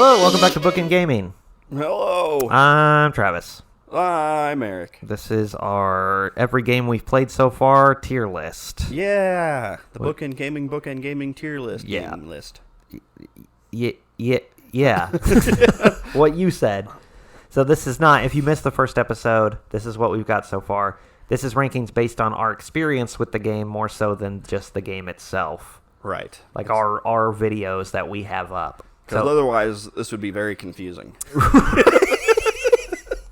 Hello, welcome back to Bookend Gaming. Hello. I'm Travis. I'm Eric. This is our every game we've played so far tier list. Yeah, the Bookend Gaming tier list. Yeah. Gaming list. Yeah. What you said. So this is not, if you missed the first episode, this is what we've got so far. This is rankings based on our experience with the game more so than just the game itself. Right. Like our videos that we have up. Because otherwise, this would be very confusing.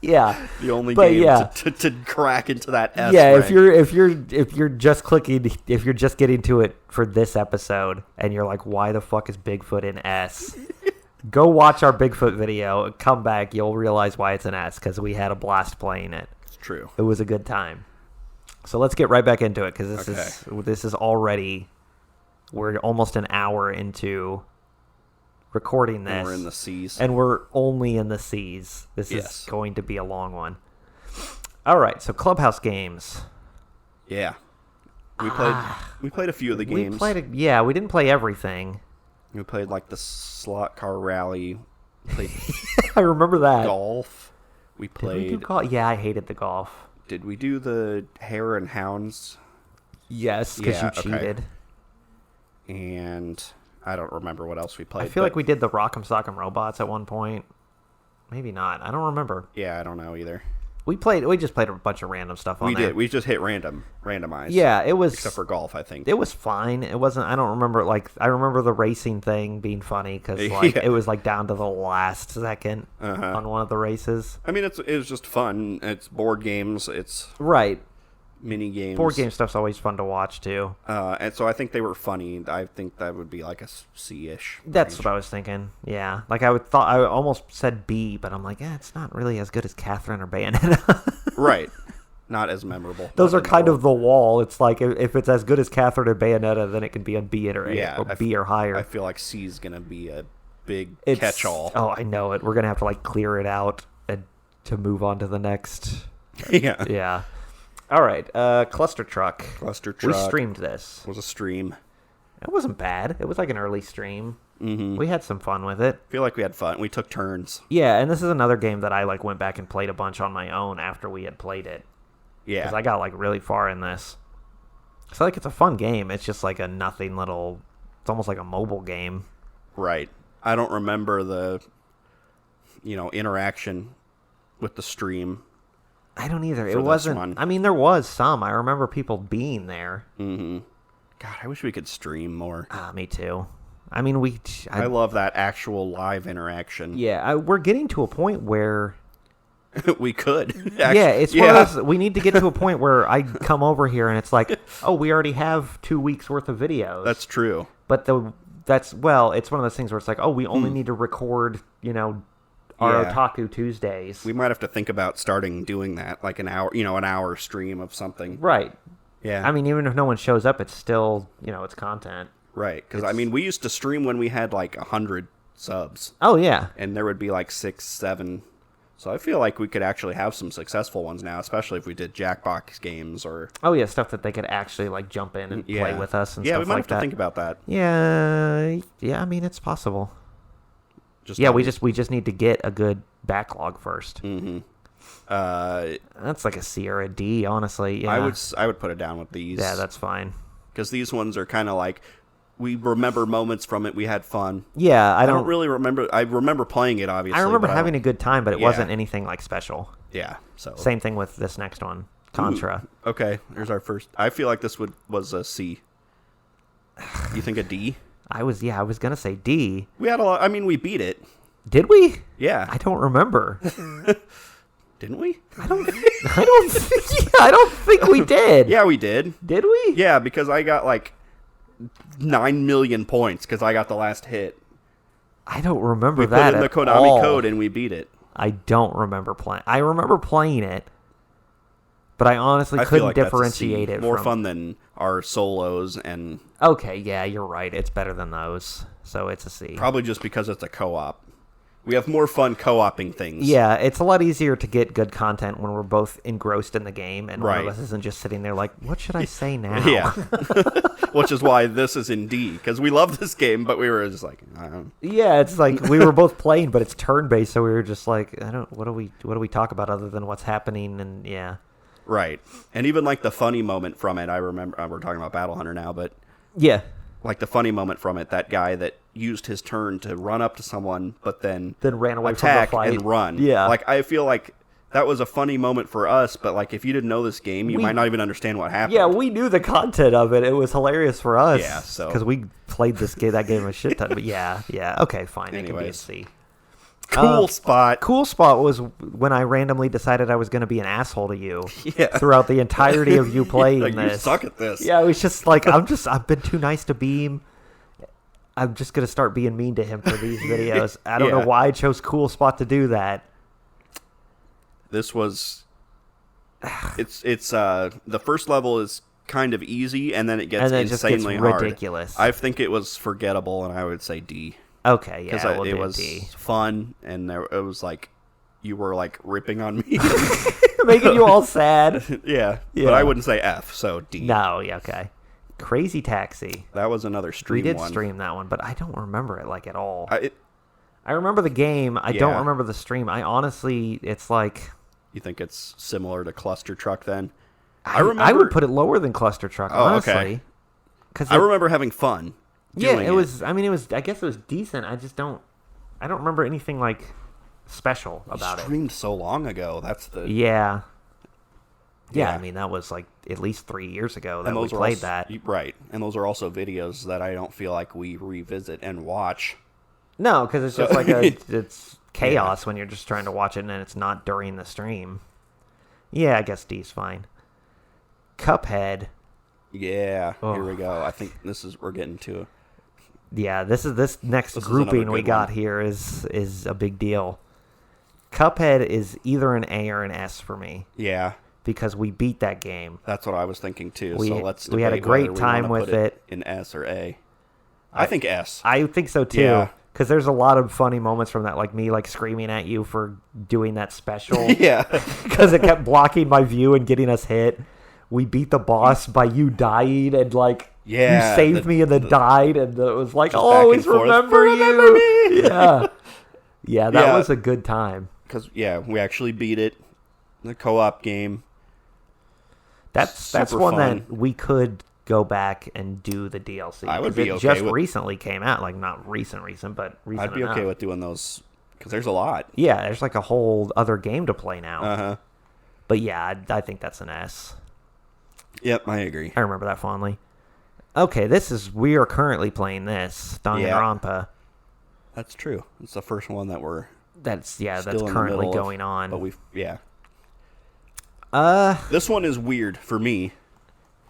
Yeah. The only game to crack into that S rank. if you're just clicking, if you're just getting to it for this episode, and you're like, why the fuck is Bigfoot in S? Go watch our Bigfoot video. Come back, you'll realize why it's an S, because we had a blast playing it. It's true. It was a good time. So let's get right back into it, because this is already, we're almost an hour into recording this. And we're in the C's. And we're only in the C's. This is going to be a long one. All right, so Clubhouse games. Yeah. We played a few of the games. We didn't play everything. We played like the slot car rally. We played I remember that. golf. We played. Did we do golf? Yeah, I hated the golf. Did we do the Hare and Hounds? Yes, because you cheated. And I don't remember what else we played. I feel like we did the Rock'em Sock'em Robots at one point. Maybe not. I don't remember. Yeah, I don't know either. We just played a bunch of random stuff on there. We did. We just hit randomized. Yeah, it was. Except for golf, I think. It was fine. It wasn't. I don't remember. I remember the racing thing being funny because it was like down to the last second on one of the races. I mean, it was just fun. It's board games. It's right. Mini games. Board game stuff's always fun to watch too. And so I think they were funny. I think that would be like a C-ish. That's what I was thinking. Yeah, like I almost said B, but I'm like, it's not really as good as Catherine or Bayonetta. Right. Not as memorable. Those are kind of the wall. It's like if it's as good as Catherine or Bayonetta, then it can be a B or B or higher. I feel like C is gonna be a big catch-all. Oh, I know it. We're gonna have to clear it out to move on to the next. Yeah. Yeah. All right, Cluster Truck. We streamed this. It was a stream. It wasn't bad. It was like an early stream. Mm-hmm. We had some fun with it. I feel like we had fun. We took turns. Yeah, and this is another game that I went back and played a bunch on my own after we had played it. Yeah. Because I got really far in this. So it's a fun game. It's just a nothing little. It's almost like a mobile game. Right. I don't remember the, interaction with the stream. I don't either. It wasn't. I mean, there was some. I remember people being there. Mm-hmm. God, I wish we could stream more. Me too. I mean, I love that actual live interaction. Yeah, we're getting to a point where we could. It's one of those, we need to get to a point where I come over here and it's like, oh, we already have 2 weeks worth of videos. That's true. But it's one of those things where it's like, oh, we only need to record, our Otaku Tuesdays. We might have to think about starting doing that, like an hour, an hour stream of something. Right. Yeah. I mean, even if no one shows up, it's still, it's content. Right. Because, we used to stream when we had 100 subs. Oh, yeah. And there would be 6, 7. So I feel like we could actually have some successful ones now, especially if we did Jackbox games or... Oh, yeah, stuff that they could actually, jump in and play with us and stuff like that. Yeah, we might have to think about that. Yeah, I mean, it's possible. We just need to get a good backlog first. Mm-hmm. That's like a C or a D, honestly. Yeah. I would put it down with these. Yeah, that's fine. Because these ones are kind of we remember moments from it. We had fun. Yeah, I don't really remember. I remember playing it, obviously. I remember having a good time, but it wasn't anything special. Yeah. So same thing with this next one, Contra. Ooh, okay, here's our first. I feel like this was a C. You think a D? I was gonna say D. We had a lot. I mean, we beat it. Did we? Yeah. I don't remember. Didn't we? I don't think we did. Yeah, we did. Did we? Yeah, because I got 9 million points because I got the last hit. I don't remember we that. We put in the Konami code and we beat it. I don't remember playing. I remember playing it, but I honestly couldn't differentiate it. More fun than our solos and. Okay, yeah, you're right. It's better than those, so it's a C. Probably just because it's a co-op. We have more fun co-oping things. Yeah, it's a lot easier to get good content when we're both engrossed in the game, and one of us isn't just sitting there like, what should I say now? Yeah. Which is why this is in D, because we love this game, but we were just like, I don't. Yeah, it's like we were both playing, but it's turn-based, so we were just like, what do we talk about other than what's happening, and yeah. Right. And even like the funny moment from it, I remember, we're talking about Battle Hunter now, but yeah. Like the funny moment from it, that guy that used his turn to run up to someone, but then ran away attack from the fight and run. Yeah. Like, I feel like that was a funny moment for us, but like if you didn't know this game, you might not even understand what happened. Yeah, we knew the content of it. It was hilarious for us. Yeah, so because we played that game a shit ton. But yeah, okay, fine. Anyways. It can be a C. Cool spot. Cool spot was when I randomly decided I was going to be an asshole to you. Yeah. Throughout the entirety of you playing like, this. You suck at this. Yeah, it was just like I've been too nice to Beam. I'm just going to start being mean to him for these videos. I don't know why I chose Cool Spot to do that. This was it's the first level is kind of easy, and then it gets insanely hard. Ridiculous. I think it was forgettable, and I would say D. Okay, yeah, because it was D. fun, and it was like you were like ripping on me, making you all sad. Yeah, but I wouldn't say F, so D. No, yeah, okay. Crazy Taxi. That was another stream. We did one. stream that one, but I don't remember it like at all. I remember the game. I don't remember the stream. I honestly, it's like. You think it's similar to Cluster Truck then? I would put it lower than Cluster Truck, honestly. Okay. Because I remember having fun. Yeah, it was. I mean, it was. I guess it was decent. I just don't. I don't remember anything like special about it. Streamed so long ago. That's the. Yeah. Yeah, I mean, that was like at least 3 years ago that we played that. Right, and those are also videos that I don't feel like we revisit and watch. No, because it's just like it's chaos when you're just trying to watch it and it's not during the stream. Yeah, I guess D's fine. Cuphead. Yeah, here we go. I think we're getting to. Yeah, this next grouping we got here is a big deal. Cuphead is either an A or an S for me. Yeah. Because we beat that game. That's what I was thinking too. We had a great time with it. In S or A. I think S. I think so too. Yeah. Because there's a lot of funny moments from that, like me like screaming at you for doing that special. Yeah. Because it kept blocking my view and getting us hit. We beat the boss by you dying and like you saved me and then died and it was like, I'll always remember you. Yeah. Yeah, that was a good time. Because we actually beat it. The co-op game. That's one fun. That we could go back and do the DLC. I would be okay just recently came out, like not recent, but recent. I'd be okay with doing those because there's a lot. Yeah, there's like a whole other game to play now. Uh-huh. But yeah, I think that's an S. Yep, I agree. I remember that fondly. Okay, we are currently playing this Danganronpa. That's true. It's the first one that we're that's currently going on. But this one is weird for me.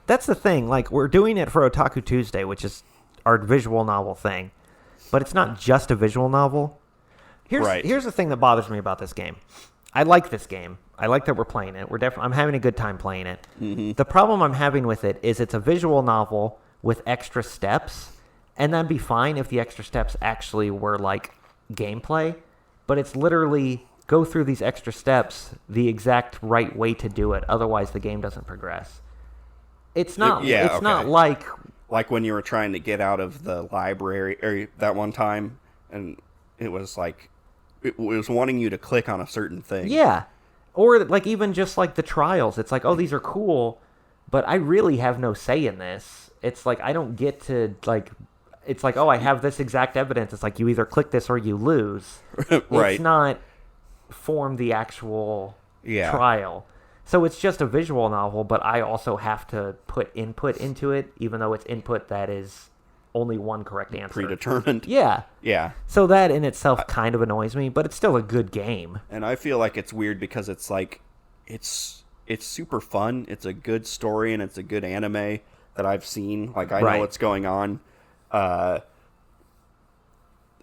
That's the thing. Like, we're doing it for Otaku Tuesday, which is our visual novel thing. But it's not just a visual novel. Here's the thing that bothers me about this game. I like this game. I like that we're playing it. I'm having a good time playing it. Mm-hmm. The problem I'm having with it is it's a visual novel with extra steps. And that'd be fine if the extra steps actually were, like, gameplay. But it's literally go through these extra steps the exact right way to do it. Otherwise, the game doesn't progress. It's not. Not like when you were trying to get out of the library that one time, and it was like it was wanting you to click on a certain thing. Yeah, or like even just like the trials. It's like, oh, these are cool, but I really have no say in this. It's like I don't get to like. It's like, oh, I have this exact evidence. It's like you either click this or you lose. Right. It's not form the actual trial. So it's just a visual novel, but I also have to put input into it, even though it's input that is only one correct answer. Predetermined. Yeah. Yeah. So that in itself kind of annoys me, but it's still a good game. And I feel like it's weird because it's like, it's super fun. It's a good story and it's a good anime that I've seen. Like, I know what's going on.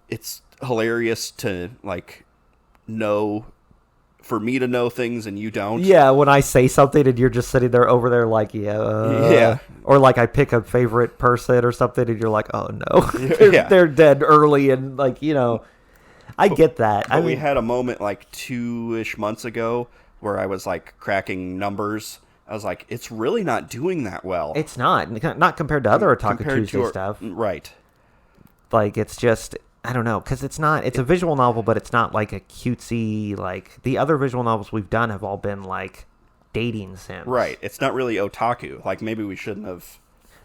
It's hilarious to, like, know... For me to know things and you don't. Yeah, when I say something and you're just sitting there over there like, yeah. Or like I pick a favorite person or something and you're like, oh no. They're dead early and like, you know. I get that. But we had a moment like 2-ish months ago where I was like cracking numbers. I was like, it's really not doing that well. It's not compared to other Otaku Tuesday stuff. Right. Like, it's just, I don't know, because it's a visual novel, but it's not like a cutesy, like, the other visual novels we've done have all been like dating sims. Right. It's not really otaku. Like, maybe we shouldn't have.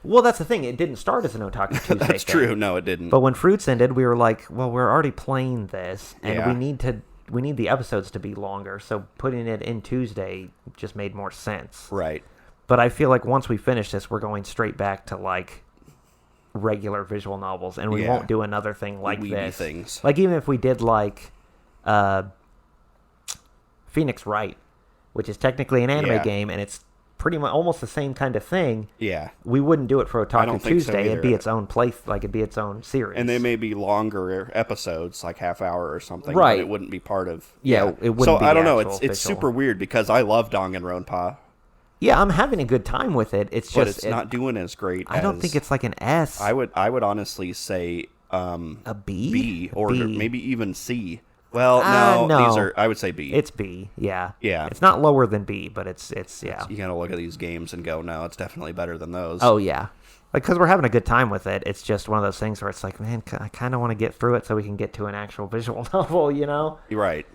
Well, that's the thing. It didn't start as an Otaku Tuesday That's thing. true. No, it didn't. But when Fruits ended, we were like, well, we're already playing this, and Yeah. we need the episodes to be longer, so putting it in Tuesday just made more sense. Right. But I feel like once we finish this, we're going straight back to, like, regular visual novels, and we Yeah. won't do another thing like Weedy this. things. Like, even if we did, like, Phoenix Wright, which is technically an anime Yeah. game, and it's pretty much almost the same kind of thing, Yeah. we wouldn't do it for I don't Otaku think so Tuesday. It'd be either. its own it'd be its own series. And they may be longer episodes, like half hour or something. Right. But it wouldn't be part of. Yeah, it wouldn't So be I the don't know. actual It's official. super weird because I love Danganronpa, Yeah, I'm having a good time with it. It's but just it's not doing as great. I don't think it's like an S. I would honestly say a B. B or B. maybe even C. Well, no. these are. I would say B. It's B. Yeah. Yeah. It's not lower than B, but it's yeah. You gotta look at these games and go, no, it's definitely better than those. Oh yeah. Like, because we're having a good time with it. It's just one of those things where it's like, man, I kind of want to get through it so we can get to an actual visual novel, you know? You're right.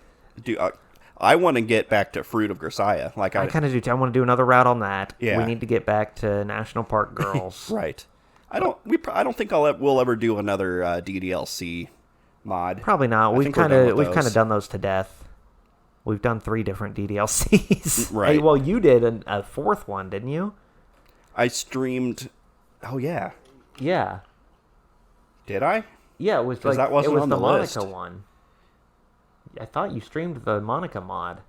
I want to get back to Fruit of Grisaia. Like I kind of do too. I want to do another route on that. Yeah. We need to get back to National Park Girls. Right. I don't think we'll ever do another DDLC mod. Probably not. I We've think we're kind done of with those. done those to death. We've done 3 different DDLCs. Right. Hey, well, you did a 4th one, didn't you? I streamed. Oh yeah. Yeah. Did I? Yeah, it was 'Cause like that wasn't it was on the the Monica list. one. I thought you streamed the Monica mod,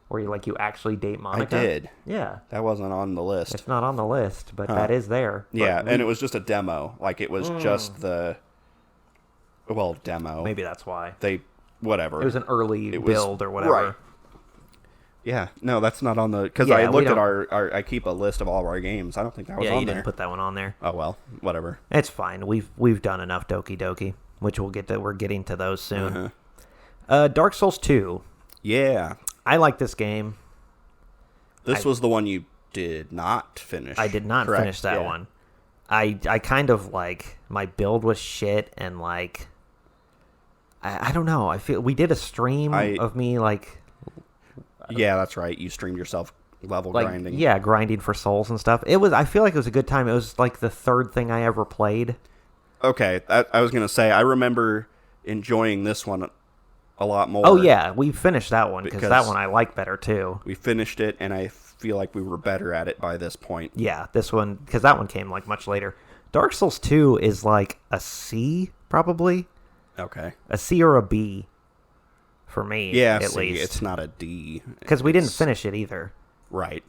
where you actually date Monica. I did. Yeah, That wasn't on the list. it's not on the list, but that is there. But Yeah, and it was just a demo. Like it was just the. Well, demo. maybe that's why They whatever. it was an early It was- build or whatever. right. Yeah, no, that's not on the because Yeah, I we looked at don't- our I keep a list of all of our games. I don't think that was Yeah, on you there. didn't put that one on there. Oh well, whatever. It's fine. We've done enough Doki Doki, which we'll get to. We're getting to those soon. Dark Souls 2. Yeah, I like this game. this was the one you did not finish. I did not correct? finish that Yeah. one. I kind of my build was shit, and I don't know. I feel we did a stream of me Yeah, that's right. You streamed yourself level grinding. Yeah, grinding for souls and stuff. I feel like it was a good time. It was like the 3rd thing I ever played. Okay, I was gonna say I remember enjoying this one a lot more. Oh yeah, we finished that one because that Because- one I like better too. We finished it, and I feel like we were better at it by this point. Yeah, this one because that one came much later. Dark Souls 2 is like a C probably, Okay. a C or a B for me. Yeah, at see, least it's not a D. because we didn't It's- finish it either. Right.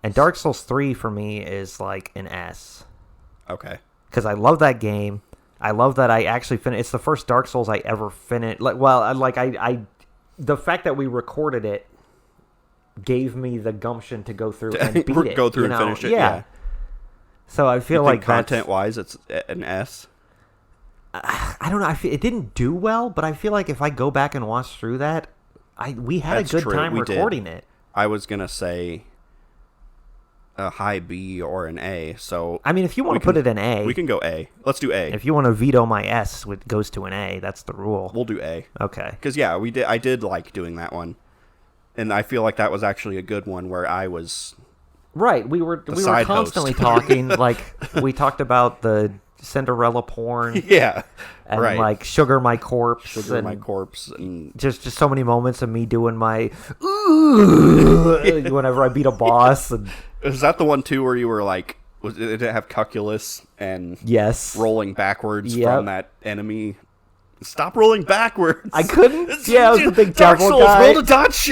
And Dark Souls 3 for me is like an S. Okay. Because I love that game. I love that I actually finished. It's the first Dark Souls I ever finished. The fact that we recorded it gave me the gumption to go through and beat it. Go through you and know? finish it. Yeah. So I feel You think like that's- content-wise, it's an S. I don't know. It didn't do well, but I feel like if I go back and watch through that, we had That's a good true, time we did. recording it. I was gonna say a high B or an A. So I mean, if you want to put it in A, we can go A. Let's do A. if you want to veto my S, it goes to an A. That's the rule. We'll do A. Okay. Because yeah, we did. I did like doing that one, and I feel like that was actually a good one where I was. Right, we were side host. constantly talking. We talked about the Cinderella porn Yeah. and right. Sugar My Corpse, Sugar and my corpse and just so many moments of me doing my ooh whenever I beat a boss. And is that the one too where you were like, did it have calculus and yes, rolling backwards Yep. from that enemy? Stop rolling backwards. I couldn't. Yeah, it was the big Dark devil Souls, guy. roll to dodge.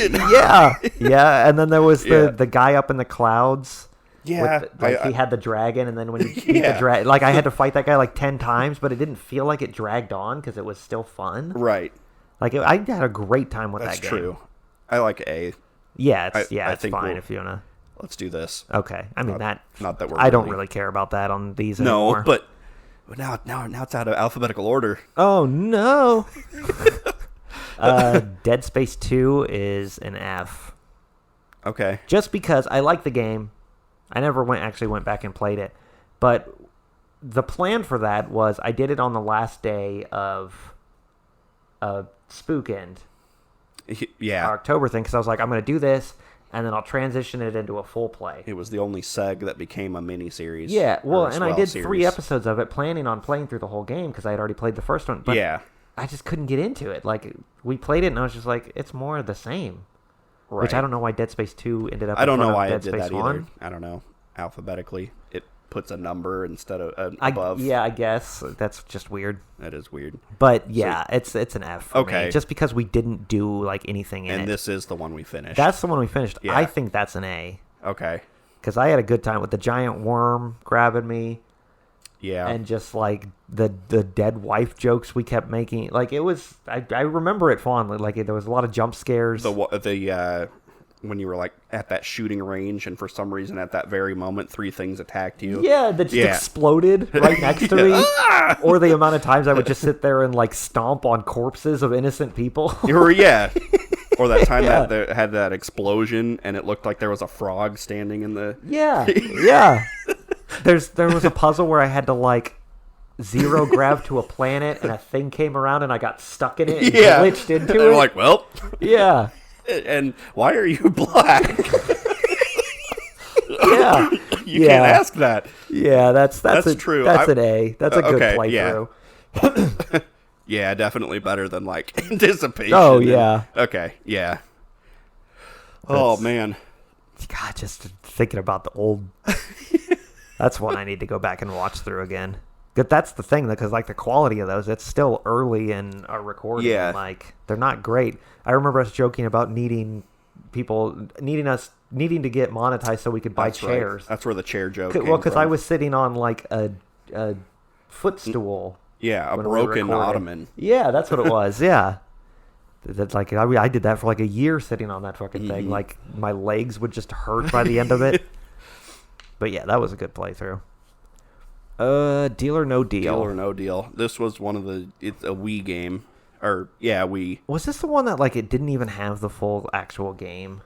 yeah, and then there was Yeah. the guy up in the clouds. Yeah, He had the dragon, and then when he beat the dragon, I had to fight that guy 10 times, but it didn't feel like it dragged on because it was still fun. right. I had a great time with That's that game. true. I like A. Yeah, I it's think fine we'll- if you wanna. Let's do this. Okay, I mean Not that we're. I don't really care about that on these anymore. No, but now it's out of alphabetical order. Oh no! Dead Space 2 is an F. Okay. Just because I like the game. I never actually went back and played it. But the plan for that was I did it on the last day of Spookend. Yeah. October thing, because I was like, I'm going to do this, and then I'll transition it into a full play. It was the only seg that became a mini-series. Yeah, well, and I did 3 episodes of it, planning on playing through the whole game, because I had already played the first one. But yeah. I just couldn't get into it. Like, we played it, and I was just like, it's more of the same. Right. Which I don't know why Dead Space 2 ended up I don't in front know why of Dead it did Space that 1. either. I don't know. Alphabetically, it puts a number instead of above. Yeah, I guess. That's just weird. That is weird. But, yeah, it's an F for okay. me. Just because we didn't do, like, anything in it. And this is the one we finished. That's the one we finished. Yeah. I think that's an A. Okay. Because I had a good time with the giant worm grabbing me. Yeah. And just, like, the dead wife jokes we kept making. Like, it was... I remember it fondly. Like, there was a lot of jump scares. When you were, like, at that shooting range, and for some reason at that very moment, 3 things attacked you. Yeah, that just exploded right next to me. Or the amount of times I would just sit there and, like, stomp on corpses of innocent people. Yeah. Or that time that they had that explosion, and it looked like there was a frog standing in the... Yeah, yeah. There was a puzzle where I had to, like, zero grav to a planet, and a thing came around, and I got stuck in it and glitched into it. I'm like, well... Yeah. And why are you black? Yeah. You can't ask that. Yeah, that's true. That's an A. That's a good playthrough. Yeah. Yeah, definitely better than, like, Anticipation. Oh, yeah. Okay, yeah. Oh, man. God, just thinking about the old... That's one I need to go back and watch through again. But that's the thing, because, like, the quality of those, it's still early in our recording. Yeah. Like, they're not great. I remember us joking about needing to get monetized so we could buy chairs. Right. That's where the chair joke came Well, because from. I was sitting on, like, a footstool. Yeah, a broken ottoman. Yeah, that's what it was. Yeah. That's like I did that for like a year sitting on that fucking thing. Like my legs would just hurt by the end of it. But yeah, that was a good playthrough. Deal or No Deal. Deal or No Deal. This was it's a Wii game. Or yeah, Wii. Was this the one that like it didn't even have the full actual game?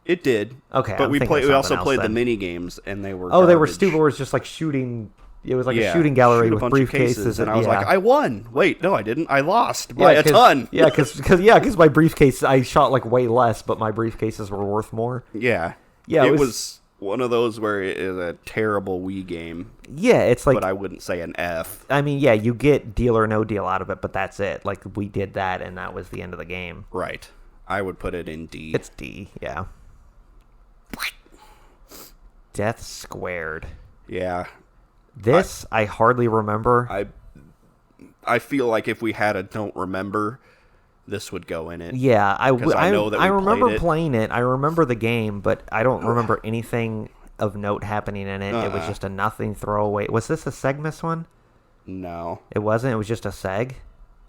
It did. Okay, but we also played then. the mini games, and they were they were garbage. stupid. It was just like shooting. It was like a shooting gallery with briefcases, and I was like, I won. Wait, no, I didn't. I lost by a ton. Yeah, because my briefcase, I shot like way less, but my briefcases were worth more. Yeah, yeah. It was one of those where it is a terrible Wii game. Yeah, it's like, but I wouldn't say an F. I mean, yeah, you get Deal or No Deal out of it, but that's it. Like we did that, and that was the end of the game. Right. I would put it in D. It's D. Yeah. Death Squared. Yeah. This I hardly remember. I feel like if we had a don't remember, this would go in it. Yeah, I know that I remember playing it. I remember the game, but I don't remember anything of note happening in it. It was just a nothing throwaway. Was this a Segmas one? No, it wasn't. It was just a Seg.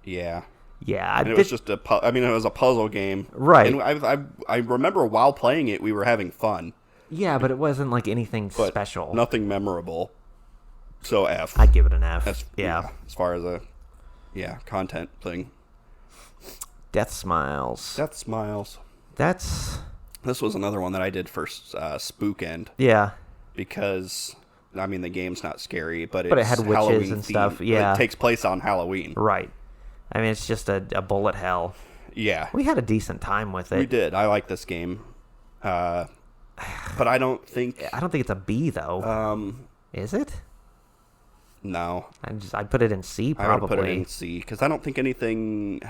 Yeah. Yeah, and it was just it was a puzzle game, right? And I remember while playing it, we were having fun. Yeah, but it wasn't like anything special. Nothing memorable. So F. I'd give it an F. Yeah. As far as a content thing. Death Smiles. This was another one that I did for Spookend. Yeah. Because I mean the game's not scary, but it had witches Halloween and themed. stuff. Yeah. It takes place on Halloween. Right. I mean it's just a bullet hell. Yeah. We had a decent time with it. We did. I like this game. But I don't think it's a B though. Is it? No. I'd put it in C probably. I would put it in C because I don't think anything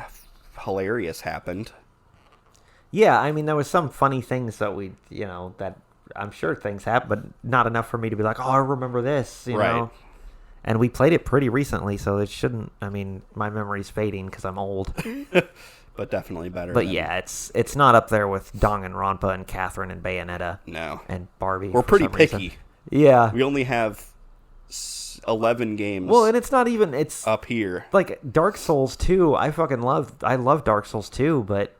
hilarious happened. Yeah, I mean there was some funny things that that I'm sure things happened, but not enough for me to be like, oh, I remember this, you know. And we played it pretty recently, so it shouldn't. I mean, my memory's fading because I'm old. But definitely better. But yeah, it's not up there with Danganronpa and Catherine and Bayonetta. No. And Barbie. We're pretty picky. Yeah. We only have 11 games. Well, and it's not even up here. Like Dark Souls 2, I love Dark Souls 2, but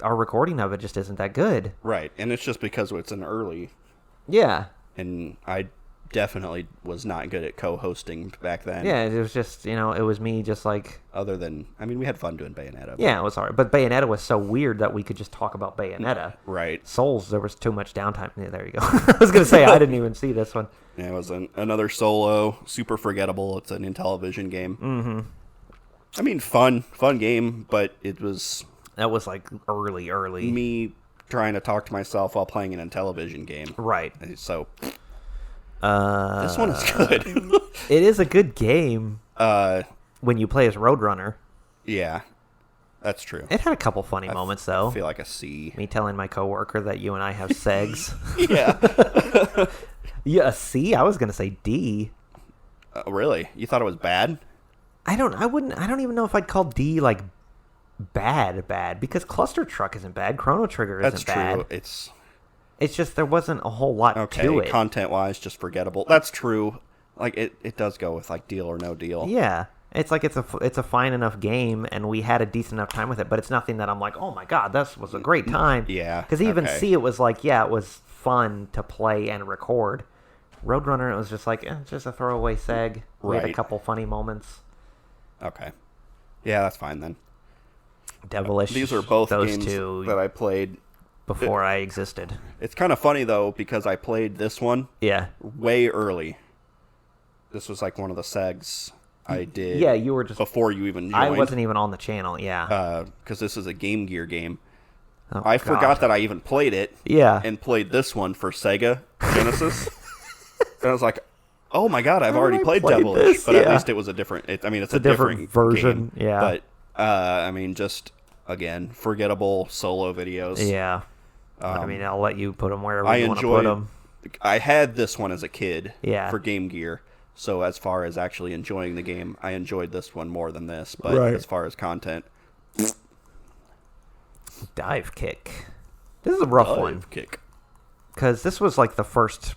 our recording of it just isn't that good. Right, and it's just because it's an early. Yeah. And I definitely was not good at co-hosting back then. Yeah, it was just, it was me just like... Other than, we had fun doing Bayonetta. Yeah, it was alright. But Bayonetta was so weird that we could just talk about Bayonetta. Right. Souls, there was too much downtime. Yeah, there you go. I was going to say, I didn't even see this one. Yeah, it was another solo, super forgettable. It's an Intellivision game. Mm-hmm. Fun game, but it was... That was like early. Me trying to talk to myself while playing an Intellivision game. Right. So... this one is good. It is a good game when you play as Roadrunner. Yeah, that's true. It had a couple funny moments, though. I feel like a C. Me telling my coworker that you and I have segs. Yeah. Yeah, a C? I was going to say D. Really? You thought it was bad? I don't even know if I'd call D, like, bad, because Cluster Truck isn't bad. Chrono Trigger isn't bad. That's true. It's just there wasn't a whole lot to it. Content-wise, just forgettable. That's true. Like, it does go with, like, Deal or No Deal. Yeah. It's like it's a fine enough game, and we had a decent enough time with it, but it's nothing that I'm like, oh my god, this was a great time. Yeah. Because even C, it was like, yeah, it was fun to play and record. Roadrunner, it was just like, it's just a throwaway seg. We had a couple funny moments. Okay. Yeah, that's fine then. Devilish. These are both those games two that I played before I existed. It's kind of funny, though, because I played this one way early. This was like one of the segs I did. Yeah, you were just... Before you even joined. I wasn't even on the channel, yeah. Because this is a Game Gear game. Oh, I forgot that I even played it. Yeah. And played this one for Sega Genesis. And I was like, oh my god, I've already played Devilish. But at least it was a different... it's a different version, game. Yeah. But, just, again, forgettable solo videos. Yeah. I'll let you put them wherever you want to put them. I had this one as a kid for Game Gear. So as far as actually enjoying the game, I enjoyed this one more than this. But as far as content... Dive Kick. This is a rough one. Dive Kick. Because this was like the first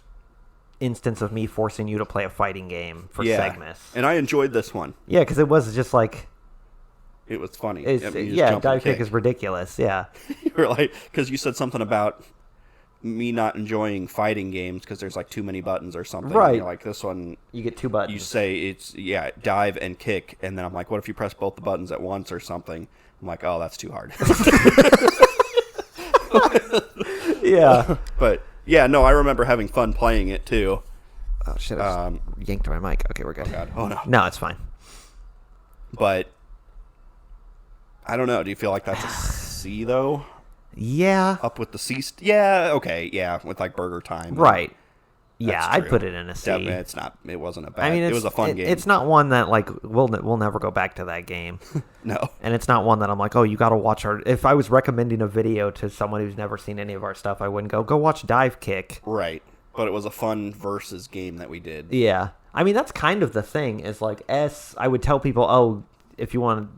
instance of me forcing you to play a fighting game for Segmas. And I enjoyed this one. Yeah, because it was just like... It was funny. Dive Kick is ridiculous, yeah. You were like... Because you said something about me not enjoying fighting games because there's like too many buttons or something. Right. You're like, this one... You get two buttons. You say it's, dive and kick. And then I'm like, what if you press both the buttons at once or something? I'm like, oh, that's too hard. Yeah. But, no, I remember having fun playing it, too. Oh, shit, I just yanked my mic. Okay, we're good. Oh, God. Oh, no. No, it's fine. But, I don't know. Do you feel like that's a C, though? Yeah. Up with the C? Yeah, okay, yeah, with, like, Burger Time. Right. Yeah, That's I'd true. put it in a C. It's not. It wasn't a bad. It was a fun game. It's not one that like we'll never go back to that game. No. And it's not one that I'm like, oh, you got to watch our. If I was recommending a video to someone who's never seen any of our stuff, I wouldn't go watch Dive Kick. Right. But it was a fun versus game that we did. Yeah. I mean, that's kind of the thing. Is like S. I would tell people, oh, if you want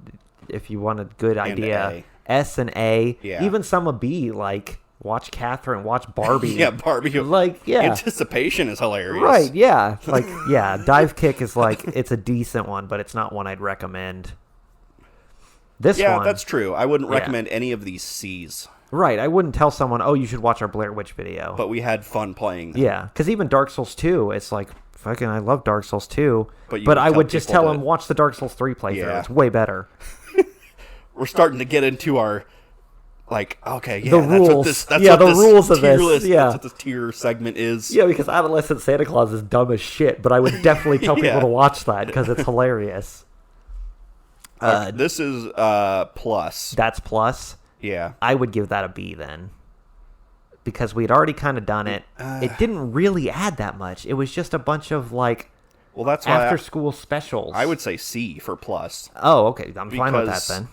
a good idea, S and A. Yeah. Even some a B, like. Watch Catherine, watch Barbie. Yeah, Barbie. Like, yeah. Anticipation is hilarious. Right, yeah. Like, yeah, Dive Kick is like, it's a decent one, but it's not one I'd recommend. This one. Yeah, that's true. I wouldn't recommend any of these C's. Right, I wouldn't tell someone, oh, you should watch our Blair Witch video. But we had fun playing them. Yeah, because even Dark Souls 2, it's like, fucking, I love Dark Souls 2. But I would just tell them, watch the Dark Souls 3 playthrough. Yeah. It's way better. We're starting to get into our... Like, okay, yeah, the rules. That's what this rules of this. List, yeah, that's what this tier segment is. Yeah, because Adolescent Santa Claus is dumb as shit, but I would definitely tell people to watch that because it's hilarious. This is plus. That's plus? Yeah. I would give that a B then. Because we'd already kind of done it. It didn't really add that much. It was just a bunch of, like, that's after-school specials. I would say C for plus. Oh, okay. I'm fine with that then.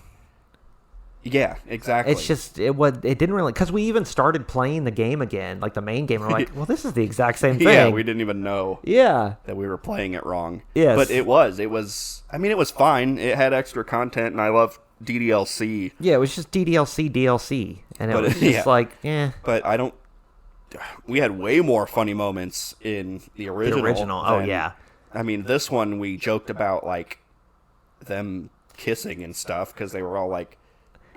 Yeah, exactly. It's just, it didn't really, because we even started playing the game again, like the main game. We're like, well, this is the exact same thing. Yeah, we didn't even know that we were playing it wrong. Yes. But it was fine. It had extra content, and I love DDLC. Yeah, it was just DLC. And it was just like, But we had way more funny moments in the original. Oh, yeah. I mean, this one, we joked about, like, them kissing and stuff, because they were all, like,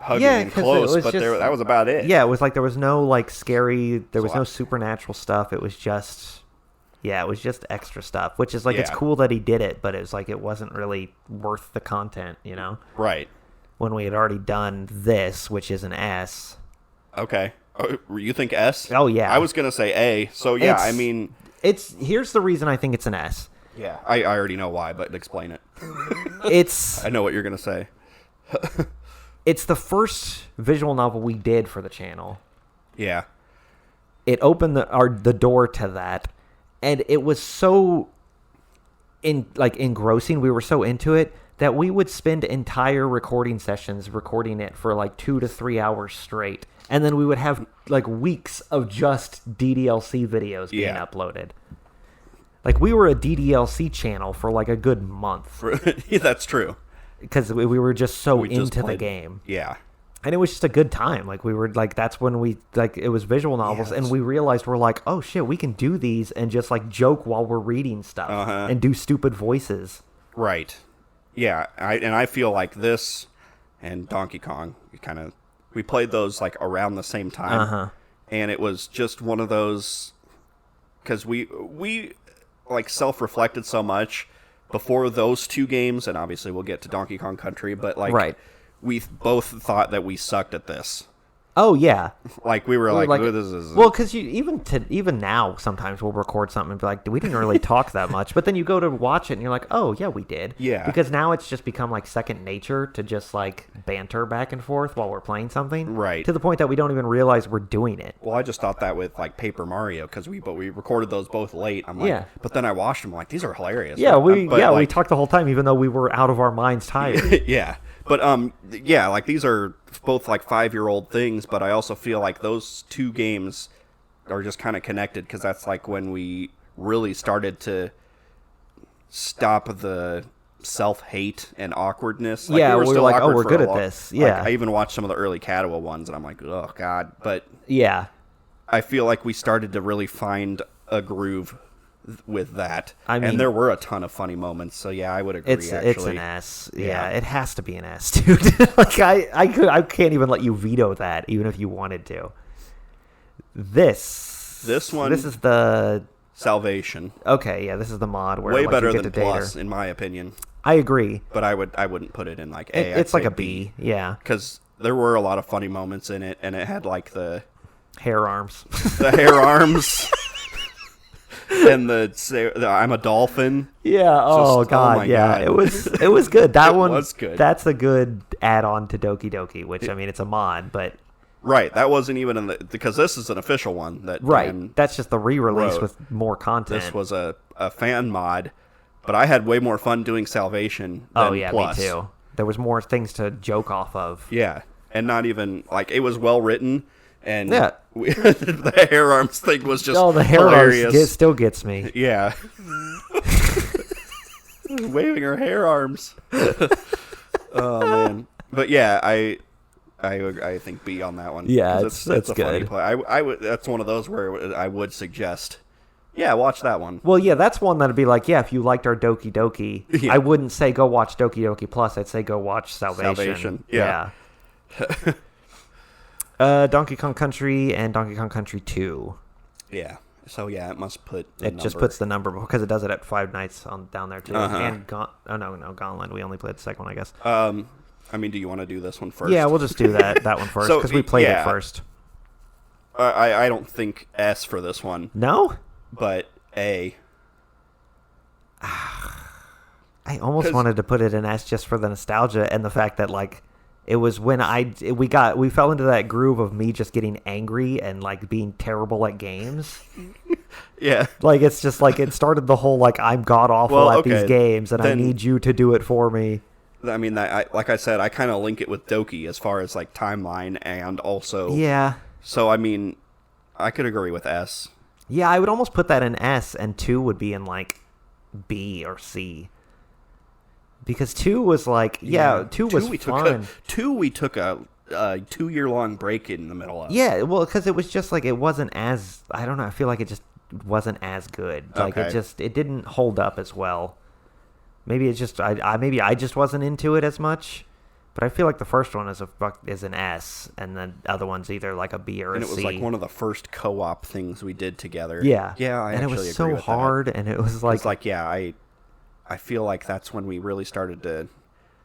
hugging and close, but that was about it. Yeah, it was like there was no like scary, there was no supernatural stuff. It was just Yeah, it was just extra stuff, which is like, it's Yeah. cool that he did it, but it was like, it wasn't really worth the content, you know? Right. When we had already done this, which is an S. Okay. Oh, you think S? Oh, yeah. I was going to say A. So, yeah, It's- I mean... Here's the reason I think it's an S. Yeah. I already know why, but explain it. It's I know what you're going to say. it's the first visual novel we did for the channel. Yeah. It opened the door to that, and it was so engrossing. We were so into it that we would spend entire recording sessions recording it for like 2 to 3 hours straight, and then we would have like weeks of just DDLC videos being uploaded. Like, we were a DDLC channel for like a good month. That's true. Because we were just so just into the played- game. Yeah. And it was just a good time. Like, we were like, that's when we, like, it was visual novels, and we realized we're like, oh shit, we can do these and just like joke while we're reading stuff and do stupid voices. Right. Yeah. I feel like this and Donkey Kong, we played those like around the same time. And it was just one of those, because we like self-reflected so much before those two games, and obviously we'll get to Donkey Kong Country, but like we both thought that we sucked at this. Oh yeah, Like we were like "Ooh, this is well, because you even now sometimes we'll record something and be like, we didn't really talk that much, but then you go to watch it and you're like, oh yeah, we did. Yeah. Because now it's just become like second nature to just like banter back and forth while we're playing something. Right. To the point that we don't even realize we're doing it. Well, I just thought that with like Paper Mario, because we recorded those both late. I'm like, Yeah. But then I watched them, like, these are hilarious. Yeah, we But, talked the whole time, even though we were out of our minds tired. yeah. But yeah, like these are both like 5-year-old things, but I also feel like those two games are just kind of connected, because that's like when we really started to stop the self-hate and awkwardness. Like, Yeah, we were still like, oh, awkward we're for good a at long- this. like, Yeah. I even watched some of the early Kadoa ones, and I'm like, oh god. But Yeah. I feel like we started to really find a groove with that. I mean, and there were a ton of funny moments. So yeah, I would agree. It's actually. an S. Yeah, it has to be an S, dude. Like I can't even let you veto that, even if you wanted to. This one, is the Salvation. okay. Yeah, this is the mod where Way like, better you get than to date Plus, her. in my opinion. I agree. But I wouldn't put it in like A. It's like a B. Yeah, because there were a lot of funny moments in it, and it had like the hair arms. hair arms. And the I'm a dolphin. Yeah. Oh Just- god. my yeah. God. It was good. That It one was good. That's a good add-on to Doki Doki, which I mean, it's a mod, but Right, that wasn't even in the, because this is an official one that Dan that's just the re-release wrote. with more content. This was a fan mod, but I had way more fun doing Salvation than Oh yeah, Plus. me too. There was more things to joke off of. Yeah, and not even like it was well written, and Yeah. the hair arms thing was just Oh, the hair hilarious. arms still gets me. Yeah, waving her hair arms. Oh man, but yeah, I think B on that one. Yeah, 'cause it's a funny good. play. I would. That's one of those where I would suggest. Yeah, watch that one. Well, yeah, that's one that'd be like, yeah, if you liked our Doki Doki, Yeah. I wouldn't say go watch Doki Doki Plus. I'd say go watch Salvation. Yeah. Donkey Kong Country and Donkey Kong Country 2. Yeah. So yeah, it must put. The It just number. puts the number because it does it at Five Nights on down there too. Uh-huh. And no, Gauntlet. We only played the second one, I guess. I mean, do you want to do this one first? Yeah, we'll just do that one first So, because we played yeah. it first. I don't think S for this one, No, but A. I almost 'Cause- wanted to put it in S just for the nostalgia and the fact that like it was when we fell into that groove of me just getting angry and like being terrible at games. Yeah. Like it's just like it started the whole like I'm god awful Well, at these okay, games and I then- need you to do it for me. I mean, like I said, I kind of link it with Doki as far as like timeline and also. Yeah. So I mean, I could agree with S. Yeah, I would almost put that in S and 2 would be in like B or C. Because 2 was like, 2 was fun. We took a 2-year-long break in the middle of. Yeah, well, because it was just like it wasn't as I don't know. I feel like it just wasn't as good. Like Okay. it didn't hold up as well. Maybe it's just maybe I just wasn't into it as much. But I feel like the first one is an S, and the other one's either like a B or a C. And it was like one of the first co-op things we did together. Yeah. Yeah, I and actually it was agree so with hard, that. and it was like yeah, I feel like that's when we really started to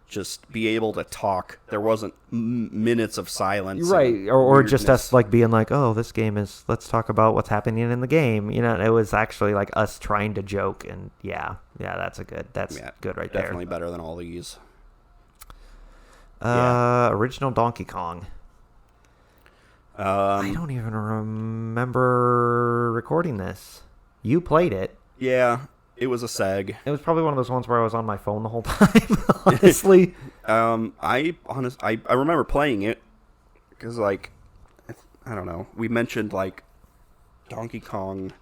just be able to talk. There wasn't minutes of silence. Right, or just us like being like, oh, this game is, let's talk about what's happening in the game. You know, it was actually like us trying to joke, and that's good right there. Definitely better than all these. Original Donkey Kong. I don't even remember recording this. You played it. Yeah, it was a seg. It was probably one of those ones where I was on my phone the whole time, honestly. I remember playing it because, like, I don't know. We mentioned, like, Donkey Kong.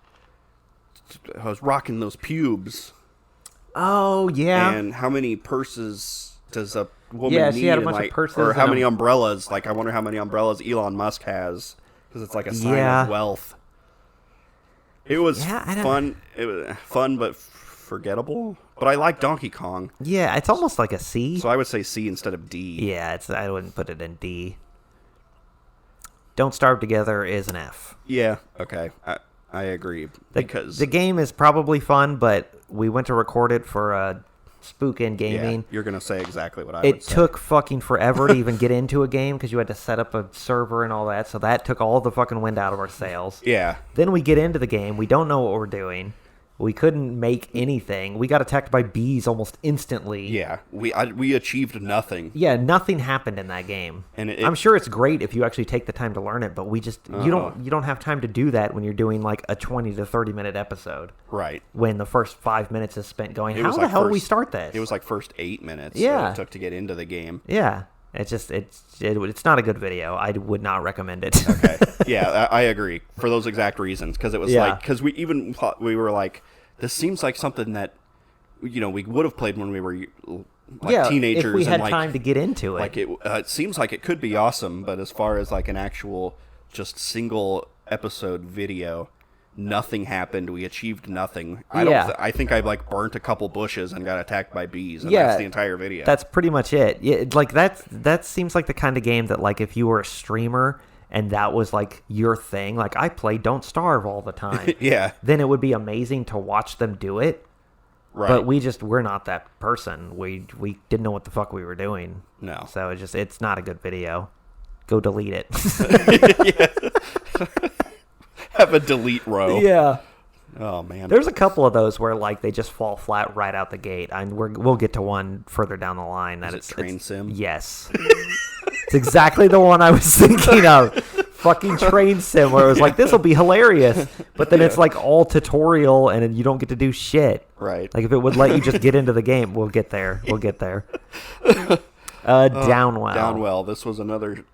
I was rocking those pubes. Oh, yeah. And how many purses does a woman need? She had a bunch of purses. Or how many umbrellas. Like, I wonder how many umbrellas Elon Musk has. Because it's like a sign of wealth. It was fun. It was fun, but forgettable. But I like Donkey Kong. Yeah, it's almost like a C. So I would say C instead of D. Yeah, I wouldn't put it in D. Don't Starve Together is an F. Yeah, okay. I agree. Because the game is probably fun, but we went to record it for Bookend Gaming. Yeah, you're going to say exactly what I would say. It took fucking forever to even get into a game because you had to set up a server and all that, so that took all the fucking wind out of our sails. Yeah. Then we get into the game. We don't know what we're doing. We couldn't make anything. We got attacked by bees almost instantly. Yeah, we achieved nothing. Yeah, nothing happened in that game. And I'm sure it's great if you actually take the time to learn it, but we just you don't have time to do that when you're doing like a 20 to 30 minute episode. Right. When the first 5 minutes is spent going, how the hell do we start this? It was like first 8 minutes that it took to get into the game. Yeah. It's not a good video. I would not recommend it. Okay. Yeah, I agree for those exact reasons because it was because we even thought we were like, this seems like something that we would have played when we were teenagers. If we had and time to get into it. Like it seems like it could be awesome, but as far as like an actual just single episode video, nothing happened. We achieved nothing. I think I like burnt a couple bushes and got attacked by bees. And that's the entire video. That's pretty much it. Yeah, like that seems like the kind of game that like if you were a streamer and that was like your thing, like I play Don't Starve all the time. Yeah. Then it would be amazing to watch them do it. Right. But we're not that person. We didn't know what the fuck we were doing. No. So it's not a good video. Go delete it. Have a delete row. Yeah. Oh man. There's a couple of those where like they just fall flat right out the gate. We'll get to one further down the line. That it's Train Sim? Yes. It's exactly the one I was thinking of. Fucking Train Sim, where it was like, this will be hilarious. But then it's like all tutorial and you don't get to do shit. Right. Like if it would let you just get into the game, we'll get there. Downwell. Downwell. This was another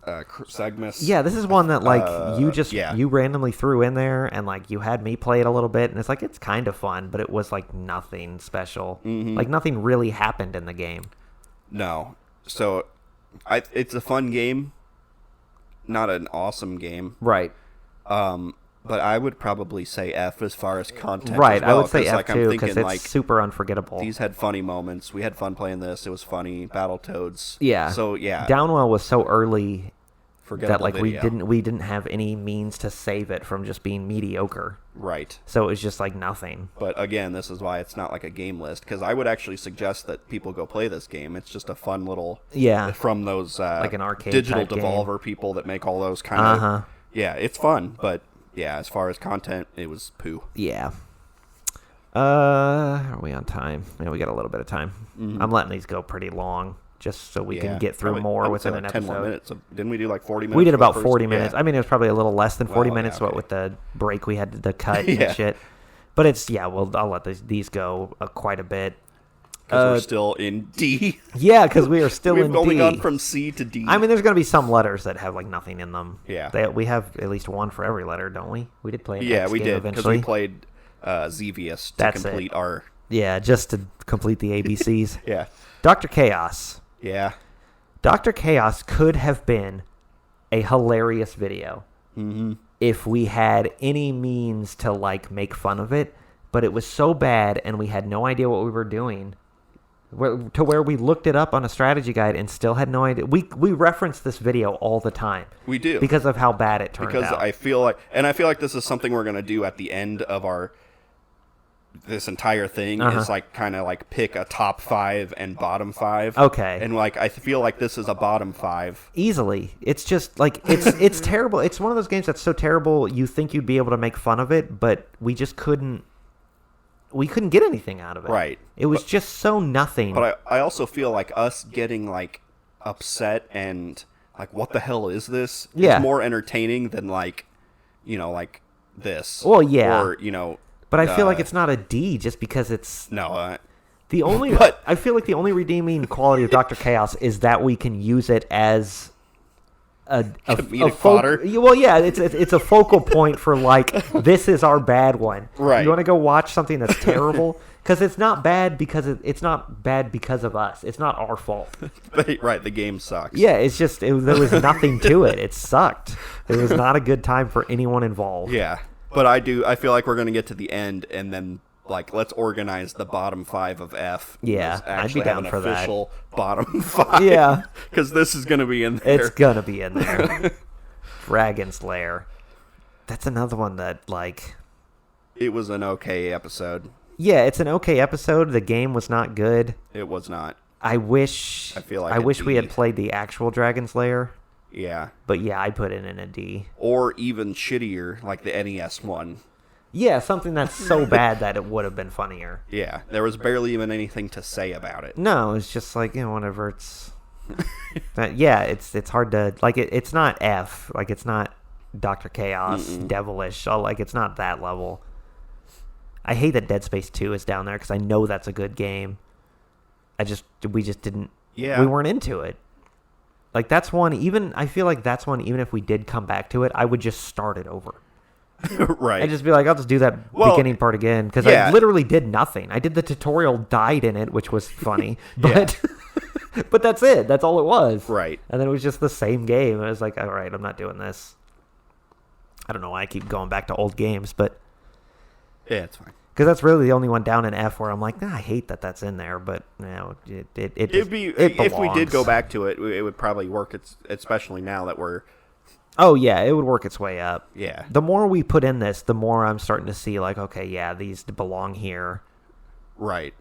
Segmus. Yeah, this is one that like you randomly threw in there and like you had me play it a little bit and it's like it's kind of fun, but it was like nothing special. Mm-hmm. Like nothing really happened in the game. No. So it's a fun game, not an awesome game. Right. But I would probably say F as far as content. Right, as well, I would say F like, too because it's super unforgettable. These had funny moments. We had fun playing this. It was funny. Battletoads. Yeah. So yeah. Downwell was so early that like video. we didn't have any means to save it from just being mediocre. Right. So it was just like nothing. But again, this is why it's not like a game list because I would actually suggest that people go play this game. It's just a fun little from those like an arcade digital type Devolver game. People that make all those kind of yeah, it's fun, but yeah, as far as content, it was poo. Yeah. Are we on time? Yeah, we got a little bit of time. Mm-hmm. I'm letting these go pretty long just so we can get through more within an episode. 10 more minutes. Didn't we do like 40 minutes? We did about 40 minutes. I mean, it was probably a little less than 40 minutes okay. What with the break we had to cut and shit. But it's, I'll let these go quite a bit. Because we're still in D. Yeah, because we are still in D. We've only gone from C to D. I mean, there's going to be some letters that have like nothing in them. Yeah. We have at least one for every letter, don't we? We did play an X we game did, eventually. because we played Xevious to complete our... Yeah, just to complete the ABCs. Yeah. Dr. Chaos. Yeah. Dr. Chaos could have been a hilarious video if we had any means to like make fun of it, but it was so bad and we had no idea what we were doing To where we looked it up on a strategy guide and still had no idea. We reference this video all the time. We do. Because of how bad it turned out. Because I feel like this is something we're going to do at the end of this entire thing is like kind of like pick a top 5 and bottom 5. Okay. And like I feel like this is a bottom 5. Easily. It's just like it's terrible. It's one of those games that's so terrible you think you'd be able to make fun of it, but we just couldn't get anything out of it. Right. It was just so nothing. But I also feel like us getting like upset and like what the hell is this? Yeah. Is more entertaining than like this. Well, yeah. Or but I feel like it's not a D just because it's no. The only, I feel like the only redeeming quality of Dr. Chaos is that we can use it as a fodder. Well, yeah, it's a focal point for like this is our bad one. Right. You want to go watch something that's terrible because it's not bad because it's not bad because of us. It's not our fault. Right. The game sucks. Yeah, it's just there was nothing to it. It sucked. It was not a good time for anyone involved. Yeah, but I feel like we're gonna get to the end and then. Like, let's organize the bottom 5 of F. Yeah, I'd be down for that. Official bottom 5. Yeah. Because this is going to be in there. It's going to be in there. Dragon's Lair. That's another one that, like... It was an okay episode. Yeah, it's an okay episode. The game was not good. It was not. I wish we had played the actual Dragon's Lair. Yeah. But yeah, I put it in a D. Or even shittier, like the NES one. Yeah, something that's so bad that it would have been funnier. Yeah, there was barely even anything to say about it. No, it's just like, whenever it's... yeah, it's hard to... Like, it's not F. Like, it's not Dr. Chaos, devilish. Like, it's not that level. I hate that Dead Space 2 is down there because I know that's a good game. We just didn't... Yeah. We weren't into it. Like, that's one... I feel like that's one, even if we did come back to it, I would just start it over. Right. I'd just be like, I'll just do that beginning part again. Because I literally did nothing. I did the tutorial, died in it, which was funny. But but that's it. That's all it was. Right. And then it was just the same game. I was like, all right, I'm not doing this. I don't know why I keep going back to old games, but... Yeah, it's fine. Because that's really the only one down in F where I'm like, I hate that that's in there. But, if we did go back to it, it would probably work, especially now that we're... Oh, yeah, it would work its way up. Yeah. The more we put in this, the more I'm starting to see, like, okay, yeah, these belong here. Right.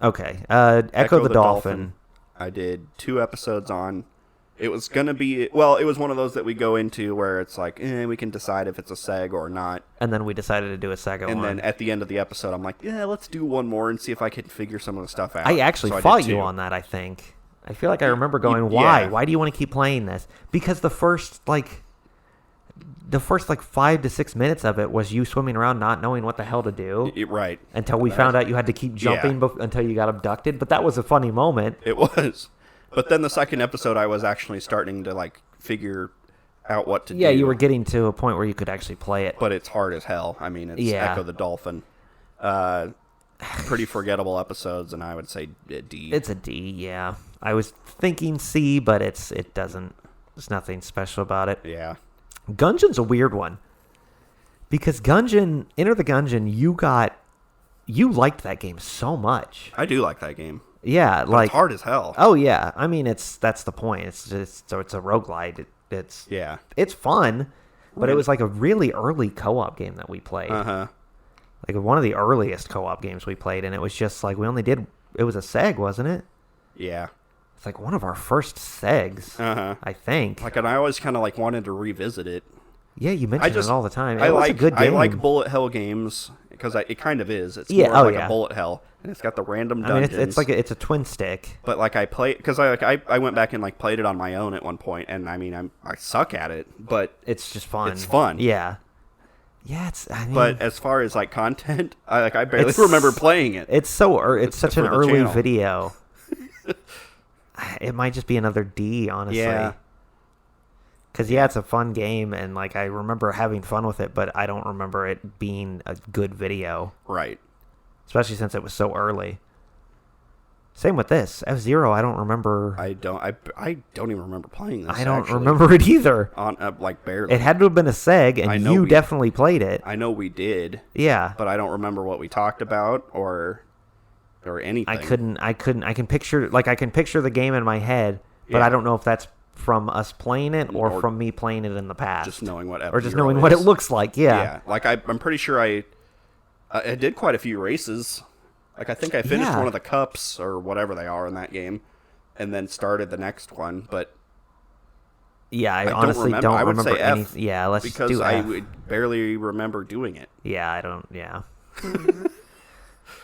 Okay. Echo the Dolphin. I did 2 episodes on. It was going to be... Well, it was one of those that we go into where it's like, we can decide if it's a seg or not. And then we decided to do a second one. And then at the end of the episode, I'm like, yeah, let's do one more and see if I can figure some of the stuff out. I actually fought you on that, I think. I feel like I remember going, why? Yeah. Why do you want to keep playing this? Because the first 5 to 6 minutes of it was you swimming around not knowing what the hell to do. Right. Until we found out you had to keep jumping until you got abducted. But that was a funny moment. It was. But then the second episode, I was actually starting to, like, figure out what to do. Yeah, you were getting to a point where you could actually play it. But it's hard as hell. I mean, it's Echo the Dolphin. Pretty forgettable episodes, and I would say a D. It's a D, yeah. I was thinking C, but there's nothing special about it. Yeah. Gungeon's a weird one. Because Enter the Gungeon, you liked that game so much. I do like that game. Yeah, but it's hard as hell. Oh yeah. I mean, that's the point. It's a roguelite. It's fun, but it was like a really early co-op game that we played. Uh-huh. Like one of the earliest co-op games we played, and it was just like it was a seg, wasn't it? Yeah. It's like one of our first segs, I think. Like, and I always kind of like wanted to revisit it. Yeah, you mention it all the time. It was a good game. I like bullet hell games because it kind of is. It's more like a bullet hell, and it's got the random dungeons. I mean, it's like it's a twin stick. But like I play because I went back and like played it on my own at one point, and I mean I suck at it, but it's just fun. It's fun. Yeah. Yeah, but as far as like content, I barely remember playing it. It's such an early video. It might just be another D, honestly. Yeah. Because, it's a fun game, and, like, I remember having fun with it, but I don't remember it being a good video. Right. Especially since it was so early. Same with this. F-Zero, I don't remember... I don't even remember playing this, I don't remember it either. Like, barely. It had to have been a seg, and you definitely played it. I know we did. Yeah. But I don't remember what we talked about, or... or anything. I can picture the game in my head, but I don't know if that's from us playing it or from me playing it in the past. Just knowing what Or just knowing what it looks like, yeah. Like, I'm pretty sure I did quite a few races. Like, I think I finished one of the cups or whatever they are in that game, and then started the next one, but... Yeah, I honestly don't remember. I would say F. Yeah, let's because do F. I would barely remember doing it. Yeah, I don't... Yeah.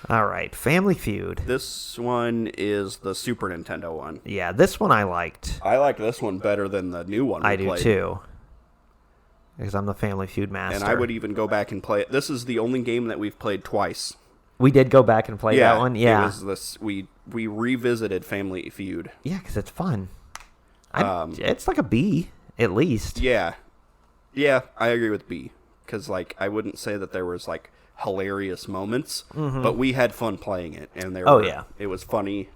All right, Family Feud. This one is the Super Nintendo one. Yeah, this one I liked. I like this one better than the new one we played. I do too. Because I'm the Family Feud master. And I would even go back and play it. This is the only game that we've played twice. We did go back and play that one? Yeah. It was this, we revisited Family Feud. Yeah, because it's fun. It's like a B, at least. Yeah. Yeah, I agree with B. Because, like, I wouldn't say that there was, like, hilarious moments, but we had fun playing it. And it was funny.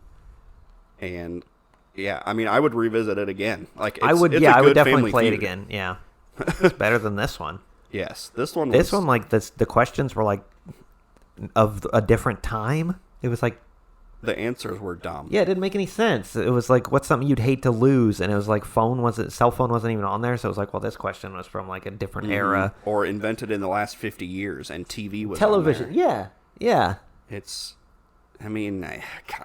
And, yeah, I mean, I would revisit it again. Like, I would definitely play it again. Yeah. It's better than this one. Yes. This one, like, the questions were, like, of a different time. It was like... The answers were dumb. Yeah, it didn't make any sense. It was like, what's something you'd hate to lose? And it was like, cell phone wasn't even on there. So it was like, well, this question was from like a different era. Or invented in the last 50 years, and TV was television. On there. Yeah. It's, I mean,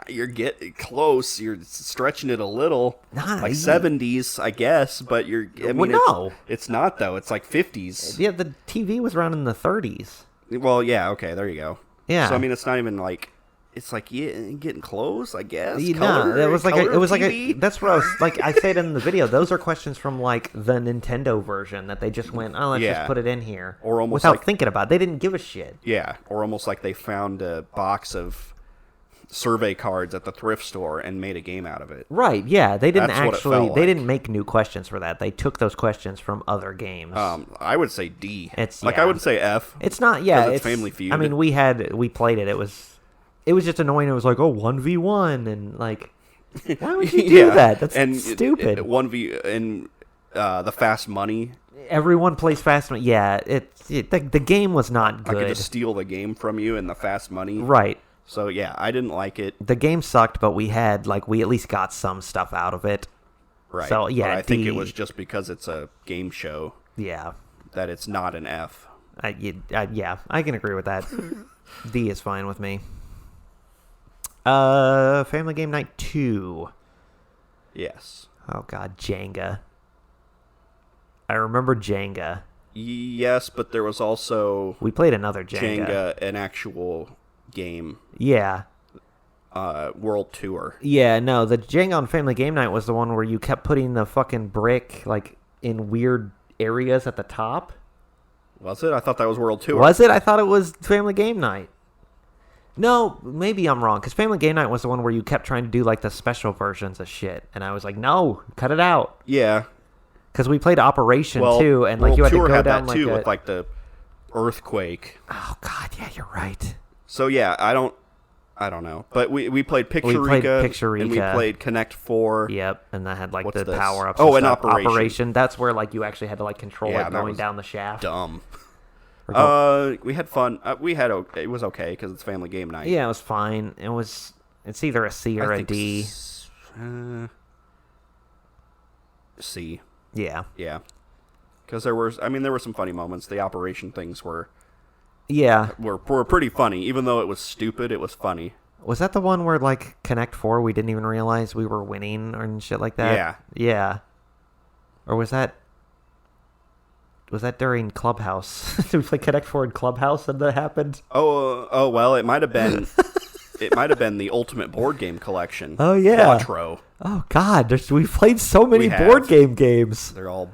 you're getting close. You're stretching it a little. Like 70s, I guess, but no. It's not, though. It's like 50s. Yeah, the TV was around in the 30s. Well, yeah, okay, there you go. Yeah. So, I mean, it's not even like... It's like getting close, I guess. No, it was like that's what I was like. I said in the video, those are questions from like the Nintendo version that they just went, let's just put it in here, or almost without thinking about it. They didn't give a shit. Yeah, or almost like they found a box of survey cards at the thrift store and made a game out of it. Right? Yeah, they didn't They didn't make new questions for that. They took those questions from other games. I would say D. It's like I wouldn't say F. It's not. Yeah, it's Family Feud. I mean, we played it. It was just annoying. It was like, 1v1, and like, why would you do that? That's stupid. 1v in the Fast Money. Everyone plays Fast Money. Yeah, the game was not good. I could just steal the game from you in the Fast Money. Right. So yeah, I didn't like it. The game sucked, but we at least got some stuff out of it. Right. So yeah, but I think it was just because it's a game show. Yeah. That it's not an F. Yeah, I can agree with that. D is fine with me. Family Game Night 2. Yes. Oh god, Jenga. I remember Jenga. Yes, but there was also... We played another Jenga. An actual game. Yeah. World Tour. Yeah, no, the Jenga on Family Game Night was the one where you kept putting the fucking brick, like, in weird areas at the top. Was it? I thought that was World Tour. Was it? I thought it was Family Game Night. No, maybe I'm wrong, because Family Game Night was the one where you kept trying to do, like, the special versions of shit, and I was like, no, cut it out. Yeah. Because we played Operation, too, and, like, you had to go down, like, with, like, the earthquake. Oh, God, yeah, you're right. So, yeah, I don't know. But we played Picture-Rica, and we played Connect 4. Yep, and that had, like, the power-ups and Operation. That's where, like, you actually had to, like, control it going down the shaft. Dumb. We had fun. It was okay because it's Family Game Night. Yeah, it was fine. It's either a C or a D. C. Yeah. Yeah. Because there were some funny moments. The Operation things were pretty funny. Even though it was stupid, it was funny. Was that the one where, like, Connect 4, we didn't even realize we were winning and shit like that? Yeah. Yeah. Or was that during Clubhouse? Did we play Connect 4 in Clubhouse and that happened? Oh, well, it might have been... It might have been the Ultimate Board Game Collection. Oh, yeah. Quattro. Oh, God. We've played so many board game games. They're all...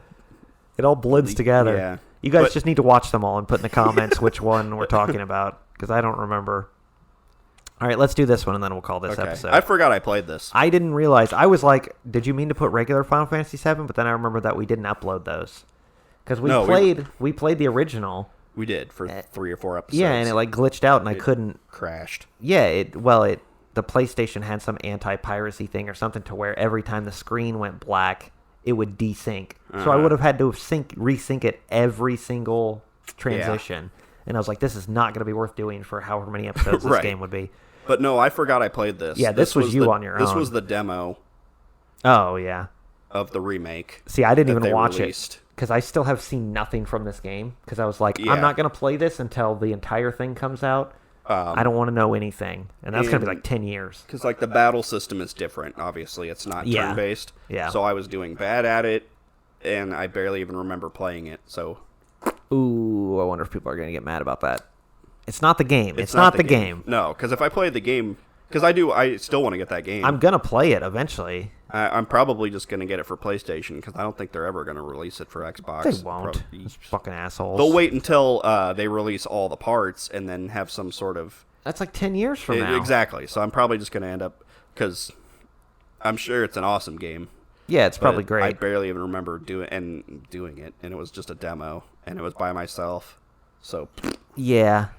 It all blends together. Yeah. You guys just need to watch them all and put in the comments which one we're talking about, because I don't remember. All right, let's do this one, and then we'll call this episode. I forgot I played this. I didn't realize. I was like, did you mean to put regular Final Fantasy VII? But then I remembered that we didn't upload those. Because we played the original. We did for 3 or 4 episodes. Yeah, and it like glitched out, and I couldn't. Crashed. Yeah, the PlayStation had some anti-piracy thing or something to where every time the screen went black, it would desync. So I would have had to resync it every single transition. And I was like, this is not going to be worth doing for however many episodes this game would be. But no, I forgot I played this. Yeah, this was you on your This own. was the demo Oh, yeah. of the remake. See, I didn't that even they watch released. it because I still have seen nothing from this game because I was like, Yeah. I'm not going to play this until the entire thing comes out. I don't want to know anything. And that's going to be like 10 years. Because, like, the battle system is different, obviously. It's not Yeah. turn-based. Yeah. So I was doing bad at it, and I barely even remember playing it, so... Ooh, I wonder if people are going to get mad about that. It's not the game. It's not the game. No, because if I played the game... Because I still want to get that game. I'm going to play it eventually. I'm probably just going to get it for PlayStation, because I don't think they're ever going to release it for Xbox. They won't. Those fucking assholes. They'll wait until they release all the parts, and then have some sort of... That's like 10 years from now. Exactly. So I'm probably just going to end up... Because I'm sure it's an awesome game. Yeah, it's probably But great. I barely even remember doing it, and it was just a demo, and it was by myself. So Yeah.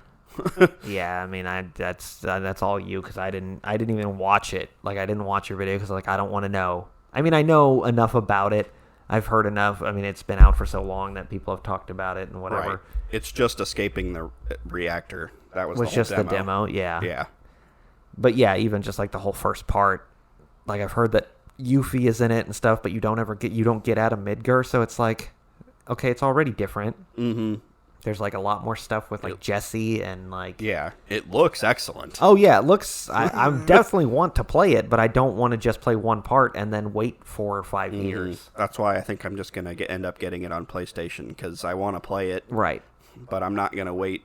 Yeah, I mean, that's all you because I didn't even watch it. Like, I didn't watch your video because like I don't want to know. I mean, I know enough about it. I've heard enough. I mean, it's been out for so long that people have talked about it and whatever. right, it's just escaping the reactor. That was the whole just demo. the demo. Yeah. Yeah. But yeah, even just like the whole first part. Like, I've heard that Yuffie is in it and stuff, but you don't get out of Midgar, so it's like, okay, it's already different. Mm-hmm. There's like a lot more stuff with like Jesse and like Yeah, it looks excellent. Oh yeah, it looks. I definitely want to play it, but I don't want to just play one part and then wait 4 or 5 years. That's why I think I'm just gonna end up getting it on PlayStation because I want to play it. Right. But I'm not gonna wait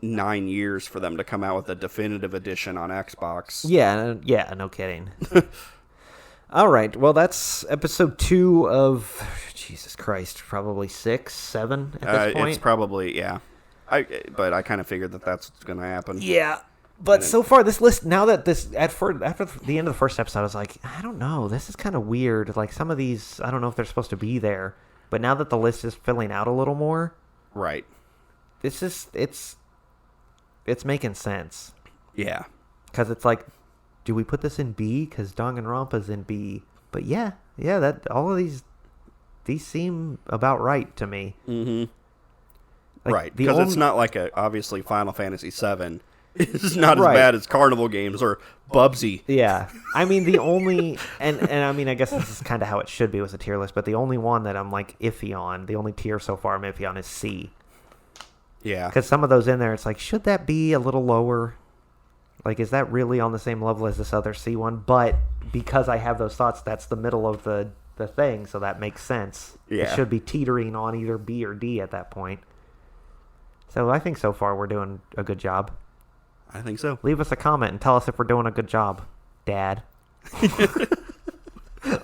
9 years for them to come out with a definitive edition on Xbox. Yeah, no kidding. All right, well that's episode 2 of Jesus Christ, probably 6, 7 at this point. It's probably but I kind of figured that's what's gonna happen. Yeah. But so far, this list, now that after the end of the first episode, I was like, I don't know, this is kind of weird. Like, some of these, I don't know if they're supposed to be there. But now that the list is filling out a little more, Right. it's making sense. Yeah. Because it's like, do we put this in B? Because Danganronpa's in B. But yeah, that all of these seem about right to me. Mm-hmm. Like, right. Because it's not like obviously Final Fantasy VII. It's not as Right. bad as Carnival Games or Bubsy. Yeah. I mean, the only... And I mean, I guess this is kind of how it should be with a tier list, but the only one that I'm, like, iffy on, the only tier so far I'm iffy on is C. Yeah. Because some of those in there, it's like, should that be a little lower? Like, is that really on the same level as this other C one? But because I have those thoughts, that's the middle of the thing, so that makes sense. Yeah. It should be teetering on either B or D at that point. So I think so far we're doing a good job. I think so. Leave us a comment and tell us if we're doing a good job, Dad.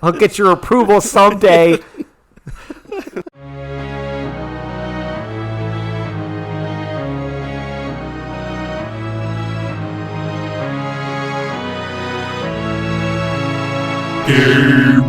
I'll get your approval someday. Game